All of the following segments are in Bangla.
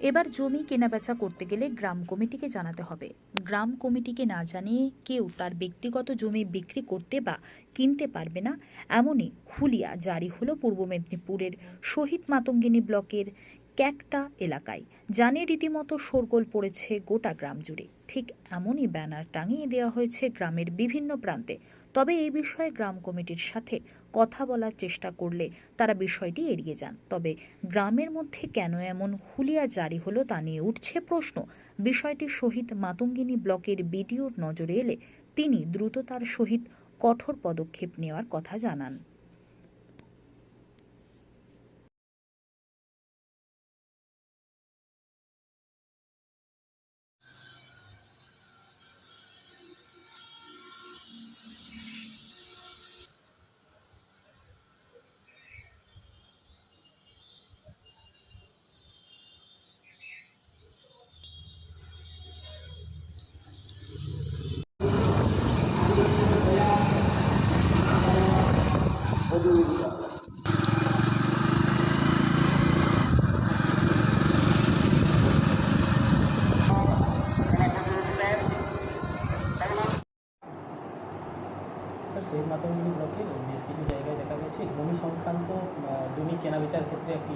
এবার জমি কেনাবেচা করতে গেলে গ্রাম কমিটিকে জানাতে হবে। গ্রাম কমিটিকে না জানিয়ে কেউ তার ব্যক্তিগত জমি বিক্রি করতে বা কিনতে পারবে না, এমনই হুলিয়া জারি হলো পূর্ব মেদিনীপুরের শহীদ মাতঙ্গিনী ব্লকের ক্যাকটা এলাকায়। জানে রীতিমতো শোরগোল পড়েছে গোটা গ্রাম জুড়ে। ঠিক এমনই ব্যানার টাঙিয়ে দেওয়া হয়েছে গ্রামের বিভিন্ন প্রান্তে। তবে এই বিষয়ে গ্রাম কমিটির সাথে কথা বলার চেষ্টা করলে তারা বিষয়টি এড়িয়ে যান। তবে গ্রামের মধ্যে কেন এমন হুলিয়া জারি হলো তা নিয়ে উঠছে প্রশ্ন। বিষয়টি শহীদ মাতঙ্গিনী ব্লকের বিডিওর নজরে এলে তিনি দ্রুততার সহিত কঠোর পদক্ষেপ নেওয়ার কথা জানান। স্যার, শহীদ মাতঙ্গিনী ব্লকের বেশ কিছু জায়গায় দেখা গেছে জমি সংক্রান্ত জমি কেনাবেচার ক্ষেত্রে একটি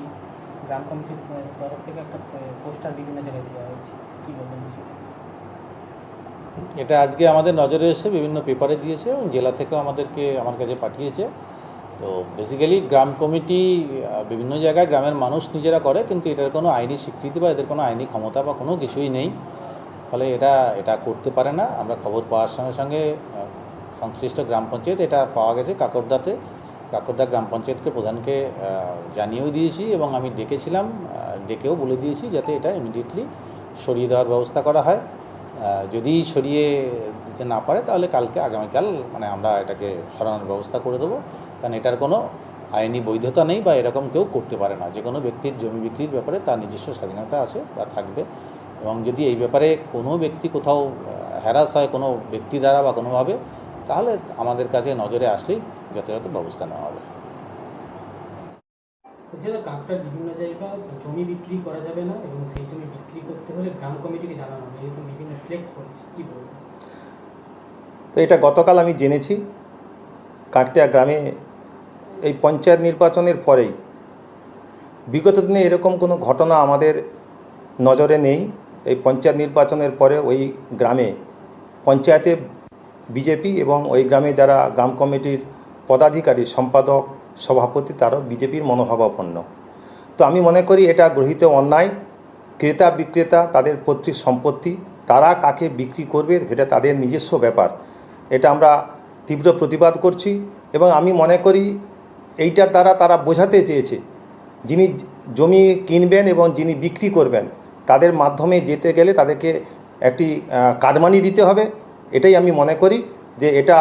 গ্রাম কমিটির তরফ থেকে একটা পোস্টার বিভিন্ন জায়গায় দেওয়া হয়েছে। কী বলবেন বিষয়টা? এটা আজকে আমাদের নজরে এসে বিভিন্ন পেপারে দিয়েছে এবং জেলা থেকেও আমার কাছে পাঠিয়েছে। তো বেসিক্যালি গ্রাম কমিটি বিভিন্ন জায়গায় গ্রামের মানুষ নিজেরা করে, কিন্তু এটার কোনো আইনি স্বীকৃতি বা এদের কোনো আইনি ক্ষমতা বা কোনো কিছুই নেই। ফলে এটা করতে পারে না। আমরা খবর পাওয়ার সঙ্গে সঙ্গে সংশ্লিষ্ট গ্রাম পঞ্চায়েত, এটা পাওয়া গেছে কাকরদা গ্রাম পঞ্চায়েতকে প্রধানকে জানিয়েও দিয়েছি এবং আমি ডেকেও বলে দিয়েছি যাতে এটা ইমিডিয়েটলি সরিয়ে দেওয়ার ব্যবস্থা করা হয়। যদি সরিয়ে দিতে না পারে তাহলে আগামীকাল আমরা এটাকে সরানোর ব্যবস্থা করে দেবো। কারণ এটার কোনো আইনি বৈধতা নেই বা এরকম কেউ করতে পারে না। যে কোনো ব্যক্তির জমি বিক্রির ব্যাপারে তার নিজস্ব স্বাধীনতা আছে বা থাকবে, এবং যদি এই ব্যাপারে কোনো ব্যক্তি কোথাও হ্যারাস হয় কোনো ব্যক্তি দ্বারা বা কোনোভাবে, তাহলে আমাদের কাছে নজরে আসলেই যথাযথ ব্যবস্থা নেওয়া হবে। কাকটার বিভিন্ন জায়গায় জমি বিক্রি করা যাবে না এবং সেই জমি বিক্রি করতে হলে গ্রাম কমিটিকে জানানো হবে, এরকম বিভিন্ন ফ্লেক্স পড়েছে, কী বলবেন? তো এটা গতকাল আমি জেনেছি। কাকটিয়া গ্রামে এই পঞ্চায়েত নির্বাচনের পরেই, বিগত দিনে এরকম কোনো ঘটনা আমাদের নজরে নেই। এই পঞ্চায়েত নির্বাচনের পরে ওই গ্রামে পঞ্চায়েতে বিজেপি এবং ওই গ্রামে যারা গ্রাম কমিটির পদাধিকারী, সম্পাদক, সভাপতি, তারাও বিজেপির মনোভাবাপন্ন। তো আমি মনে করি এটা গৃহীত অন্যায়। ক্রেতা বিক্রেতা তাদের পৈতৃক সম্পত্তি, তারা কাকে বিক্রি করবে সেটা তাদের নিজস্ব ব্যাপার। এটা আমরা তীব্র প্রতিবাদ করছি এবং আমি মনে করি এইটার দ্বারা তারা বোঝাতে চেয়েছে যিনি জমি কিনবেন এবং যিনি বিক্রি করবেন তাদের মাধ্যমে যেতে গেলে তাদেরকে একটি কাটমানি দিতে হবে। এটাই আমি মনে করি যে এটা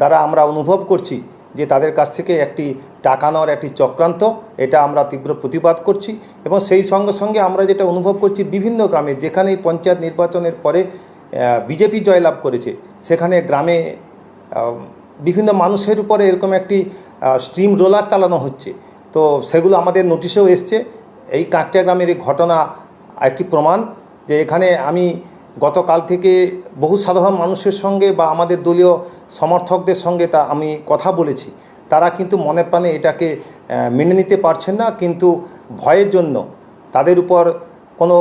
দ্বারা আমরা অনুভব করছি যে তাদের কাছ থেকে একটি টাকা নেওয়ার একটি চক্রান্ত। এটা আমরা তীব্র প্রতিবাদ করছি এবং সেই সঙ্গে সঙ্গে আমরা যেটা অনুভব করছি বিভিন্ন গ্রামে যেখানেই পঞ্চায়েত নির্বাচনের পরে বিজেপি জয়লাভ করেছে সেখানে গ্রামে বিভিন্ন মানুষের উপরে এরকম একটি স্ট্রিম রোলার চালানো হচ্ছে। তো সেগুলো আমাদের নোটিশেও এসছে। এই কাকটিয়া গ্রামের এই ঘটনা একটি প্রমাণ যে এখানে আমি গতকাল থেকে বহু সাধারণ মানুষের সঙ্গে বা আমাদের দলীয় সমর্থকদের সঙ্গে আমি কথা বলেছি। তারা কিন্তু মনে প্রাণে এটাকে মেনে নিতে পারছেন না, কিন্তু ভয়ের জন্য, তাদের উপর কোনো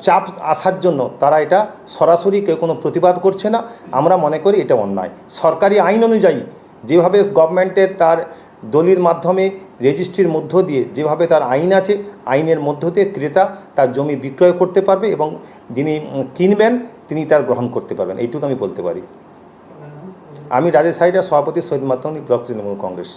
চাপ আসার জন্য তারা এটা সরাসরি কেউ কোনো প্রতিবাদ করছে না। আমরা মনে করি এটা অন্যায়। সরকারি আইন অনুযায়ী যেভাবে গভর্নমেন্টের তার দলির মাধ্যমে রেজিস্ট্রির মধ্য দিয়ে যেভাবে তার আইন আছে, আইনের মধ্য দিয়ে ক্রেতা তার জমি বিক্রয় করতে পারবে এবং যিনি কিনবেন তিনি তার গ্রহণ করতে পারবেন, এইটুকু আমি বলতে পারি। আমি রাজেশ হাইডা, সভাপতি, শহীদ মাতঙ্গিনী ব্লক তৃণমূল কংগ্রেস।